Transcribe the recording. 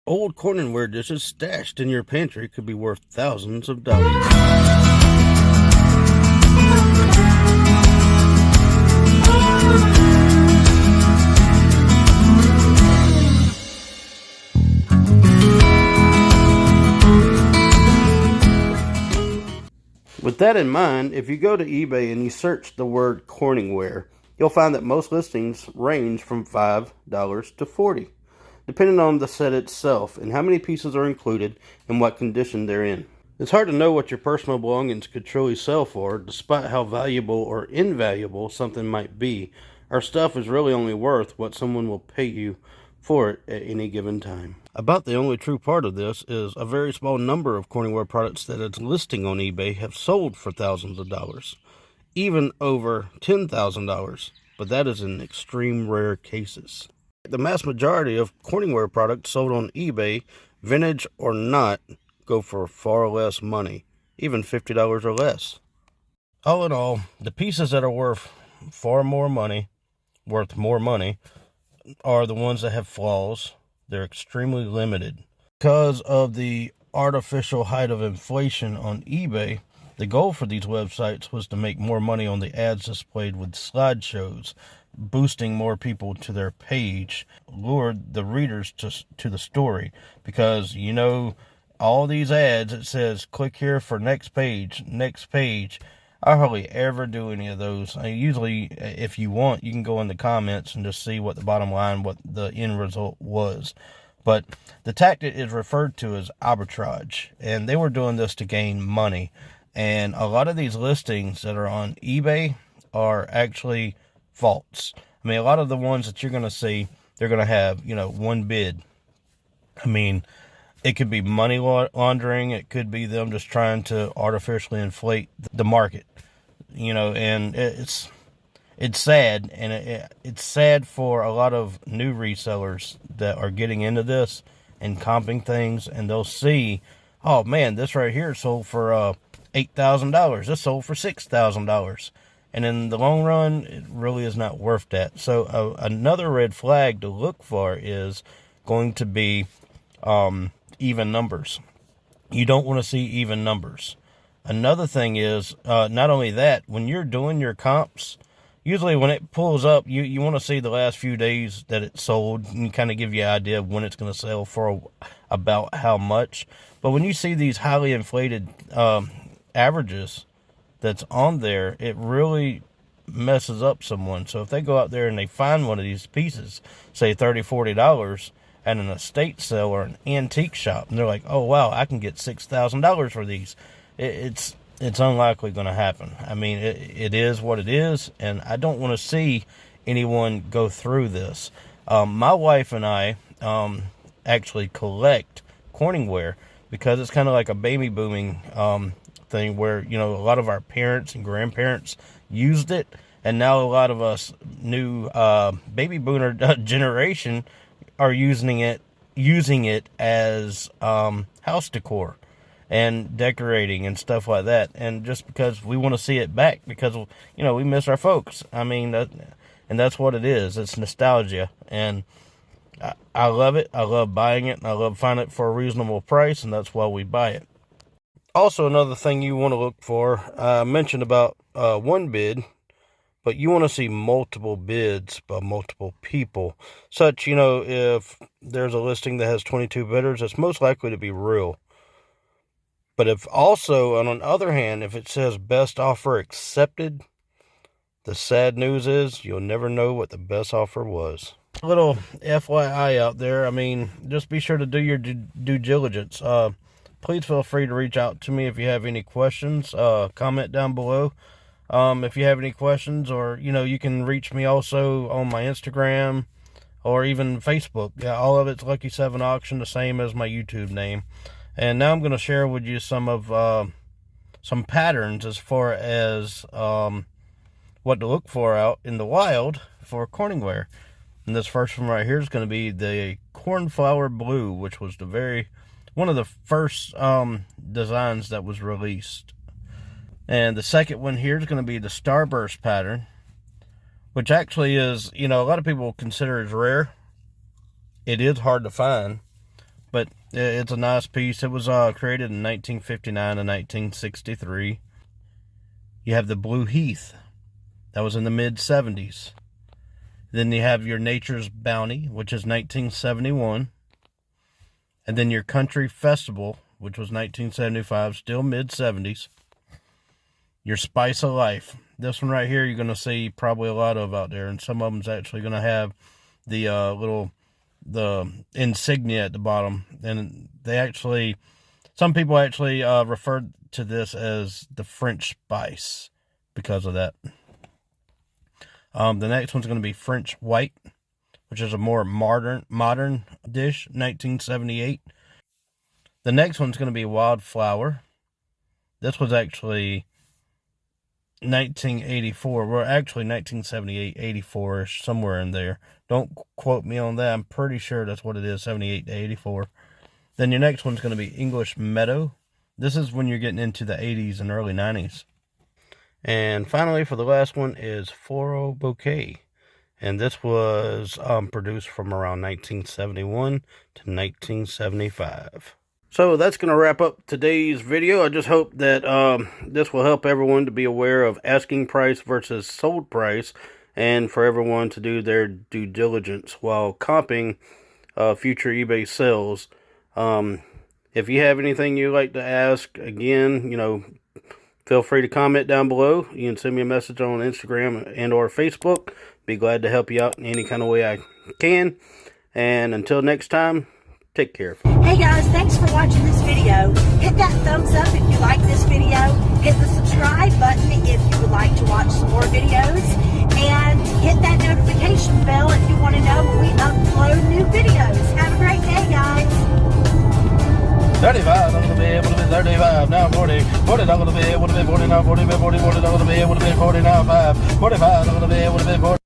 Old corningware dishes stashed in your pantry could be worth thousands of dollars. With that in mind, if you go to eBay and you search the word corningware, you'll find that most listings range from $5 to $40, depending on the set itself and how many pieces are included and what condition they're in. It's hard to know what your personal belongings could truly sell for, despite how valuable or invaluable something might be. Our stuff is really only worth what someone will pay you for it at any given time. About the only true part of this is a very small number of corningware products that it's listing on eBay have sold for thousands of dollars, even over $10,000, but that is in extreme rare cases. The mass majority of corningware products sold on eBay, vintage or not, go for far less money, even $50 or less. All in all, the pieces that are worth more money, are the ones that have flaws. They're extremely limited. Because of the artificial height of inflation on eBay, the goal for these websites was to make more money on the ads displayed with slideshows, boosting more people to their page, lured the readers to the story. Because, all these ads, it says, click here for next page. I hardly ever do any of those. Usually, if you want, you can go in the comments and just see what the bottom line, what the end result was. But the tactic is referred to as arbitrage, and they were doing this to gain money. And a lot of these listings that are on eBay are actually false. I mean, a lot of the ones that you're going to see, they're going to have, one bid. I mean, it could be money laundering. It could be them just trying to artificially inflate the market, and it's sad. And it's sad for a lot of new resellers that are getting into this and comping things, and they'll see, oh man, this right here sold for $8,000. This sold for $6,000. And in the long run, it really is not worth that. So another red flag to look for is going to be even numbers. You don't want to see even numbers. Another thing is, not only that, when you're doing your comps, usually when it pulls up, you want to see the last few days that it sold, and kind of give you an idea of when it's going to sell for about how much. But when you see these highly inflated averages that's on there, it really messes up someone. So if they go out there and they find one of these pieces, say $30, $40, at an estate sale or an antique shop, and they're like, oh wow, I can get $6,000 for these, it's unlikely going to happen. I mean, it is what it is, and I don't want to see anyone go through this. My wife and I actually collect corningware because it's kind of like a baby booming thing where, a lot of our parents and grandparents used it, and now a lot of us new baby boomer generation are using it as house decor and decorating and stuff like that, and just because we want to see it back, because we miss our folks. I mean, and that's what it is. It's nostalgia, and I love it. I love buying it, and I love finding it for a reasonable price, and that's why we buy it. Also, another thing you want to look for, I mentioned about one bid, but you want to see multiple bids by multiple people. Such, if there's a listing that has 22 bidders, it's most likely to be real. But if also, on the other hand, if it says best offer accepted, the sad news is you'll never know what the best offer was. A little FYI out there, I mean, just be sure to do your due diligence. Please feel free to reach out to me if you have any questions. Comment down below. If you have any questions, or, you can reach me also on my Instagram or even Facebook. Yeah, all of it's Lucky7 Auction, the same as my YouTube name. And now I'm going to share with you some of, some patterns as far as, what to look for out in the wild for corningware. And this first one right here is going to be the Cornflower Blue, which was one of the first, designs that was released. And the second one here is going to be the Starburst pattern, which actually is, a lot of people consider as rare. It is hard to find, but it's a nice piece. It was created in 1959 and 1963. You have the Blue Heath. That was in the mid-70s. Then you have your Nature's Bounty, which is 1971. And then your Country Festival, which was 1975, still mid-70s. Your Spice of Life. This one right here you're going to see probably a lot of out there. And some of them's actually going to have the the insignia at the bottom. And they actually, some people actually referred to this as the French Spice because of that. The next one's going to be French White, which is a more modern dish, 1978. The next one's going to be Wildflower. This was actually 1984. Well, actually 1978, 84-ish, somewhere in there. Don't quote me on that. I'm pretty sure that's what it is, 78 to 84. Then your next one's going to be English Meadow. This is when you're getting into the 80s and early 90s. And finally, for the last one is Floral Bouquet. And this was produced from around 1971 to 1975. So that's going to wrap up today's video. I just hope that this will help everyone to be aware of asking price versus sold price, and for everyone to do their due diligence while comping future eBay sales. If you have anything you'd like to ask, again, feel free to comment down below. You can send me a message on Instagram and or Facebook. Be glad to help you out in any kind of way I can. And until next time, take care. Hey guys, thanks for watching this video. Hit that thumbs up if you like this video. Hit the subscribe button if you would like to watch some more videos. And hit that notification bell if you want to know when we upload new videos. Have a great day, guys. 35, I'm going to be able to be 35, now 40, 40, I'm going to be able to be 40, now 40, 40, 40, I'm going to be able to be 40, now 5, 45, I'm going to be able to be 40.